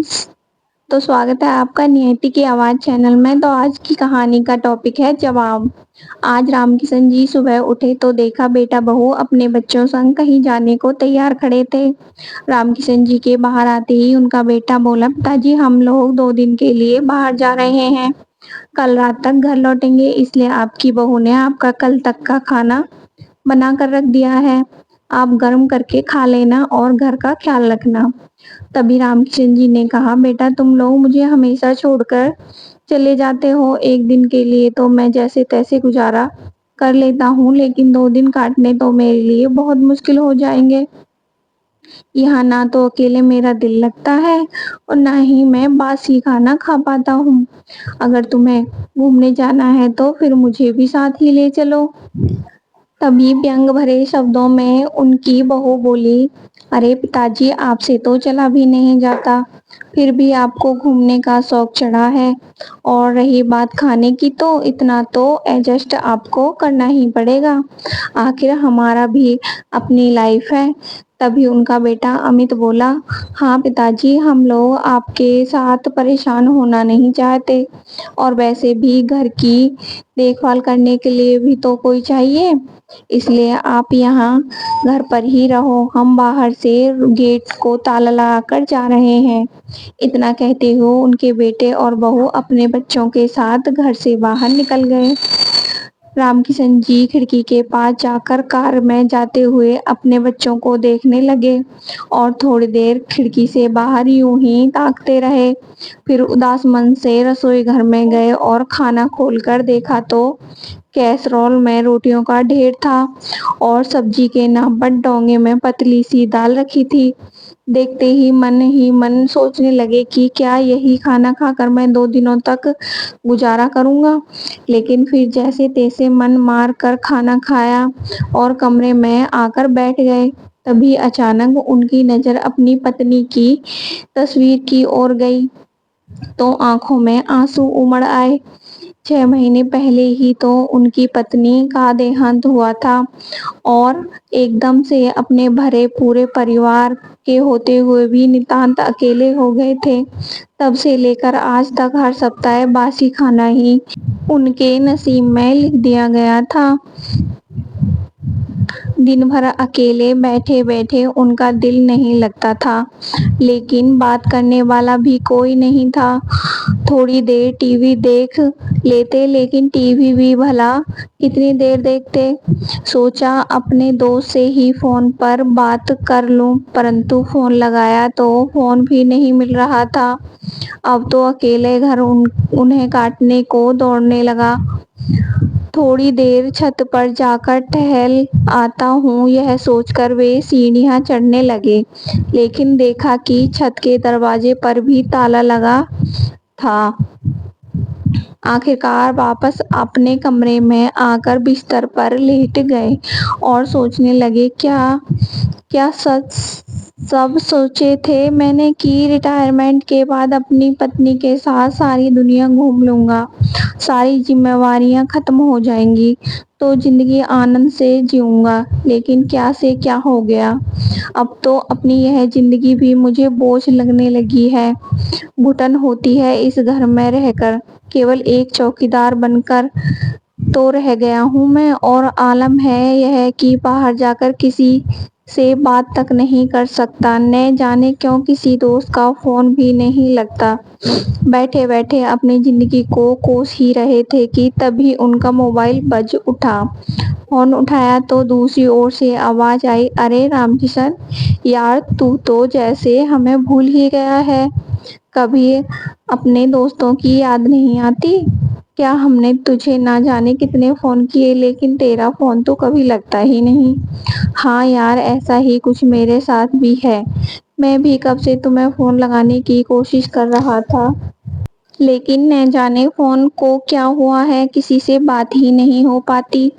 Friends. तो स्वागत है आपका नियति की आवाज चैनल में। तो आज की कहानी का टॉपिक है जवाब। आज रामकिशन जी सुबह उठे तो देखा बेटा बहू अपने बच्चों संग कहीं जाने को तैयार खड़े थे। रामकिशन जी के बाहर आते ही उनका बेटा बोला, पिताजी हम लोग 2 दिन के लिए बाहर जा रहे हैं, कल रात तक घर लौटेंगे, इसलिए आपकी बहू ने आपका कल तक का खाना बना कर रख दिया है, आप गर्म करके खा लेना और घर का ख्याल रखना। तभी रामकिशन जी ने कहा, बेटा तुम लोग मुझे हमेशा छोड़कर चले जाते हो, एक दिन के लिए तो मैं जैसे तैसे गुजारा कर लेता हूँ, लेकिन 2 दिन काटने तो मेरे लिए बहुत मुश्किल हो जाएंगे। यहाँ ना तो अकेले मेरा दिल लगता है और ना ही मैं बासी खाना खा पाता हूँ। अगर तुम्हें घूमने जाना है तो फिर मुझे भी साथ ही ले चलो। तभी व्यंग भरे शब्दों में उनकी बहू बोली, अरे पिताजी आपसे तो चला भी नहीं जाता, फिर भी आपको घूमने का शौक चढ़ा है, और रही बात खाने की तो इतना तो एडजस्ट आपको करना ही पड़ेगा, आखिर हमारा भी अपनी लाइफ है। तभी उनका बेटा अमित बोला, हाँ पिताजी हम लोग आपके साथ परेशान होना नहीं चाहते, और वैसे भी घर की देखभाल करने के लिए भी तो कोई चाहिए, इसलिए आप यहाँ घर पर ही रहो, हम बाहर से गेट को ताला लगा कर जा रहे हैं। इतना कहते हुए उनके बेटे और बहू अपने बच्चों के साथ घर से बाहर निकल गए। रामकिशन जी खिड़की के पास जाकर कार में जाते हुए अपने बच्चों को देखने लगे और थोड़ी देर खिड़की से बाहर यूं ही ताकते रहे। फिर उदास मन से रसोई घर में गए और खाना खोलकर देखा तो कैसरोल में रोटियों का ढेर था और सब्जी के नाम पर डोंगे में पतली सी दाल रखी थी। देखते ही मन सोचने लगे कि क्या यही खाना खाकर मैं 2 दिनों तक गुजारा करूंगा। लेकिन फिर जैसे तैसे मन मार कर खाना खाया और कमरे में आकर बैठ गए। तभी अचानक उनकी नजर अपनी पत्नी की तस्वीर की ओर गई तो आंखों में आंसू उमड़ आए। 6 महीने पहले ही तो उनकी पत्नी का देहांत हुआ था और एकदम से अपने भरे पूरे परिवार के होते हुए भी नितांत अकेले हो गए थे। तब से लेकर आज तक हर सप्ताह बासी खाना ही उनके नसीब में लिख दिया गया था। दिन भर अकेले बैठे बैठे उनका दिल नहीं लगता था, लेकिन बात करने वाला भी कोई नहीं था। थोड़ी देर टीवी देख लेते, लेकिन टीवी भी भला कितनी देर देखते। सोचा अपने दोस्त से ही फोन पर बात कर लूं, परंतु फोन लगाया तो फोन भी नहीं मिल रहा था। अब तो अकेले घर उन्हें काटने को दौड़ने लगा। थोड़ी देर छत पर जाकर टहल आता हूँ, यह सोचकर वे सीढ़ियाँ चढ़ने लगे, लेकिन देखा कि छत के दरवाजे पर भी ताला लगा था। आखिरकार वापस अपने कमरे में आकर बिस्तर पर लेट गए और सोचने लगे, क्या क्या सच सब सोचे थे मैंने कि रिटायरमेंट के बाद अपनी पत्नी के साथ सारी दुनिया घूम लूंगा, सारी जिम्मेवारियां खत्म हो जाएंगी तो जिंदगी आनंद से जीऊंगा। लेकिन क्या से क्या हो गया, अब तो अपनी यह जिंदगी भी मुझे बोझ लगने लगी है। घुटन होती है इस घर में रहकर, केवल एक चौकीदार बनकर तो रह गया हूँ मैं, और आलम है यह कि बाहर जाकर किसी से बात तक नहीं कर सकता, न जाने क्यों किसी दोस्त का फोन भी नहीं लगता। बैठे बैठे अपनी जिंदगी को कोस ही रहे थे कि तभी उनका मोबाइल बज उठा। फोन उठाया तो दूसरी ओर से आवाज आई, अरे रामकिशन यार, तू तो जैसे हमें भूल ही गया है, कभी अपने दोस्तों की याद नहीं आती क्या? हमने तुझे ना जाने कितने फोन किए, लेकिन तेरा फोन तो कभी लगता ही नहीं। हाँ यार, ऐसा ही कुछ मेरे साथ भी है, मैं भी कब से तुम्हें फोन लगाने की कोशिश कर रहा था, लेकिन न जाने फोन को क्या हुआ है, किसी से बात ही नहीं हो पाती।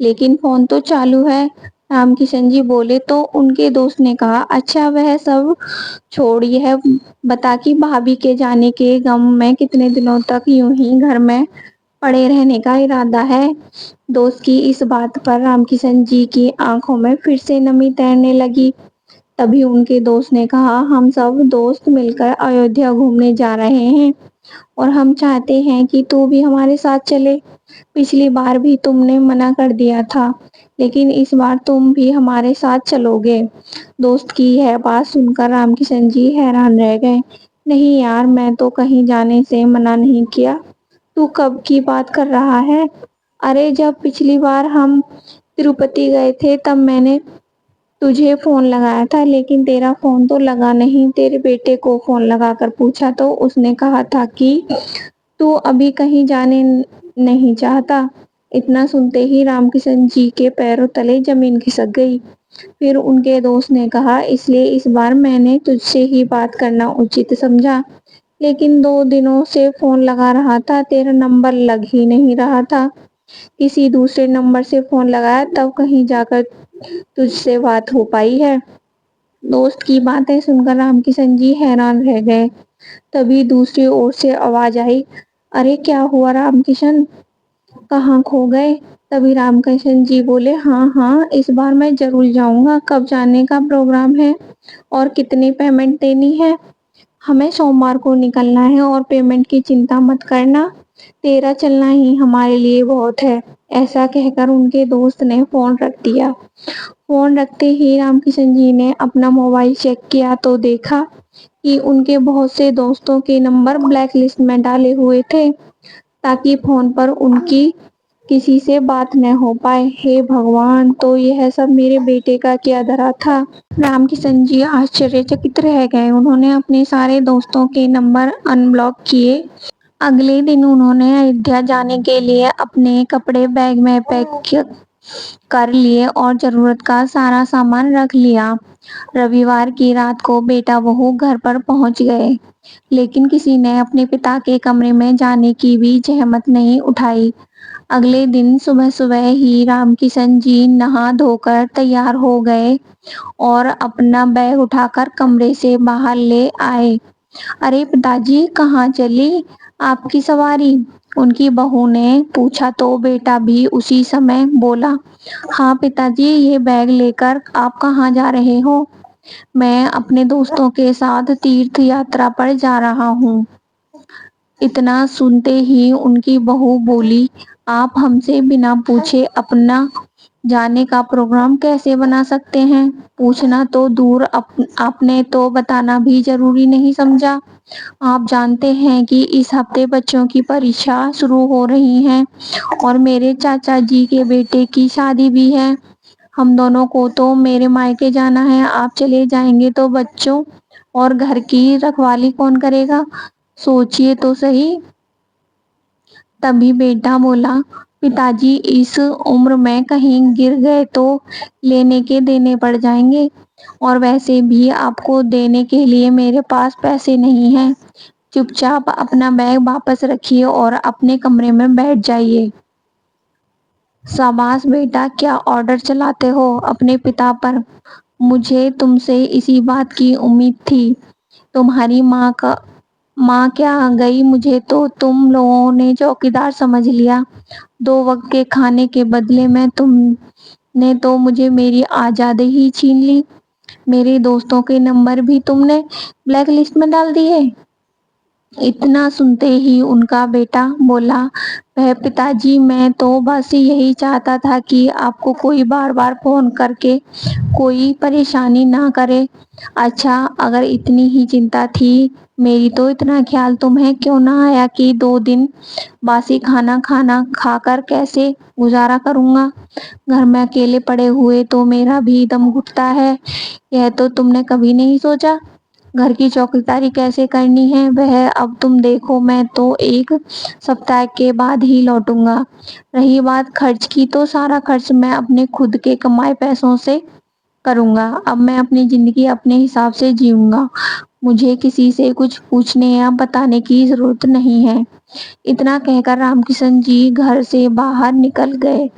लेकिन फोन तो चालू है, रामकिशन जी बोले तो उनके दोस्त ने कहा, अच्छा वह सब छोड़, यह बता कि भाभी के जाने के गम में कितने दिनों तक यूं ही घर में पड़े रहने का इरादा है? दोस्त की इस बात पर रामकिशन जी की आंखों में फिर से नमी तैरने लगी। तभी उनके दोस्त ने कहा, हम सब दोस्त मिलकर अयोध्या घूमने जा रहे हैं और हम चाहते हैं कि तू भी हमारे साथ चले। पिछली बार भी तुमने मना कर दिया था, लेकिन इस बार तुम भी हमारे साथ चलोगे। दोस्त की यह बात सुनकर रामकिशन जी हैरान रह गए। नहीं यार, मैं तो कहीं जाने से मना नहीं किया। तू कब की बात कर रहा है? अरे, जब पिछली बार हम तिरुपति गए थे तब मैंने तुझे फोन लगाया था, लेकिन तेरा फोन तो लगा नहीं। तेरे बेटे को फोन लगाकर पूछा तो उसने कहा था कि तू अभी कहीं जाने नहीं चाहता। इतना सुनते ही रामकिशन जी के पैरों तले जमीन खिसक गई। फिर उनके दोस्त ने कहा, इसलिए इस बार मैंने तुझसे ही बात करना उचित समझा, लेकिन 2 दिनों से फोन लगा रहा था, तेरा नंबर लग ही नहीं रहा था। किसी दूसरे नंबर से फोन लगाया तब कहीं जाकर तुझसे बात हो पाई है। दोस्त की बातें सुनकर रामकिशन जी हैरान रह गए। तभी दूसरी ओर से आवाज आई, अरे क्या हुआ रामकिशन, कहाँ खो गए? तभी रामकिशन जी बोले, हाँ हाँ, इस बार मैं जरूर जाऊंगा। कब जाने का प्रोग्राम है और कितनी पेमेंट देनी है? हमें सोमवार को निकलना है और पेमेंट की चिंता मत करना, तेरा चलना ही हमारे लिए बहुत है। ऐसा कहकर उनके दोस्त ने फोन रख दिया। फोन रखते ही रामकिशन जी ने अपना मोबाइल चेक किया तो देखा कि उनके बहुत से दोस्तों के नंबर ब्लैक लिस्ट में डाले हुए थे, ताकि फोन पर उनकी किसी से बात न हो पाए। हे भगवान, तो यह सब मेरे बेटे का क्या धरा था। रामकिशन जी आश्चर्यचकित रह गए। उन्होंने अपने सारे दोस्तों के नंबर अनब्लॉक किए। अगले दिन उन्होंने अयोध्या जाने के लिए अपने कपड़े बैग में पैक कर लिए और जरूरत का सारा सामान रख लिया। रविवार की रात को बेटा बहू घर पर पहुंच गए, लेकिन किसी ने अपने पिता के कमरे में जाने की भी जहमत नहीं उठाई। अगले दिन सुबह सुबह ही रामकिशन जी नहा धोकर तैयार हो गए और अपना बैग उठाकर कमरे से बाहर ले आए। अरे पिताजी, कहाँ चली आपकी सवारी? उनकी बहू ने पूछा तो बेटा भी उसी समय बोला, हाँ पिताजी, ये बैग लेकर आप कहाँ जा रहे हो? मैं अपने दोस्तों के साथ तीर्थ यात्रा पर जा रहा हूँ। इतना सुनते ही उनकी बहू बोली, आप हमसे बिना पूछे अपना जाने का प्रोग्राम कैसे बना सकते हैं? पूछना तो दूर, आपने तो बताना भी जरूरी नहीं समझा। आप जानते हैं कि इस हफ्ते बच्चों की परीक्षा शुरू हो रही हैं और मेरे चाचा जी के बेटे की शादी भी है। हम दोनों को तो मेरे मायके जाना है। आप चले जाएंगे तो बच्चों और घर की रखवाली कौन करेगा? सोचिए तो सही। तभी बेटा बोला, पिताजी, इस उम्र में कहीं गिर गए तो लेने के देने पड़ जाएंगे, और वैसे भी आपको देने के लिए मेरे पास पैसे नहीं हैं। चुपचाप अपना बैग वापस रखिए और अपने कमरे में बैठ जाइए। शाबाश बेटा, क्या ऑर्डर चलाते हो अपने पिता पर। मुझे तुमसे इसी बात की उम्मीद थी। तुम्हारी माँ क्या गई, मुझे तो तुम लोगों ने चौकीदार समझ लिया। 2 वक्त के खाने के बदले में तुमने तो मुझे मेरी आज़ादी ही छीन ली। मेरे दोस्तों के नंबर भी तुमने ब्लैक लिस्ट में डाल दिए। इतना सुनते ही उनका बेटा बोला, वह पिताजी, मैं तो बस यही चाहता था कि आपको कोई बार बार फोन करके कोई परेशानी ना करे। अच्छा, अगर इतनी ही चिंता थी मेरी तो इतना ख्याल तुम्हें क्यों ना आया कि 2 दिन बासी खाना खाकर कैसे गुजारा करूंगा। घर में अकेले पड़े हुए तो मेरा भी दम घुटता है। यह तो तुमने कभी नहीं सोचा। घर की चौकीदारी कैसे करनी है वह अब तुम देखो। मैं तो 1 सप्ताह के बाद ही लौटूंगा। रही बात खर्च की, तो सारा खर्च मैं अपने खुद के कमाए पैसों से करूंगा। अब मैं अपनी जिंदगी अपने हिसाब से जीऊंगा। मुझे किसी से कुछ पूछने या बताने की जरूरत नहीं है। इतना कहकर रामकिशन जी घर से बाहर निकल गए।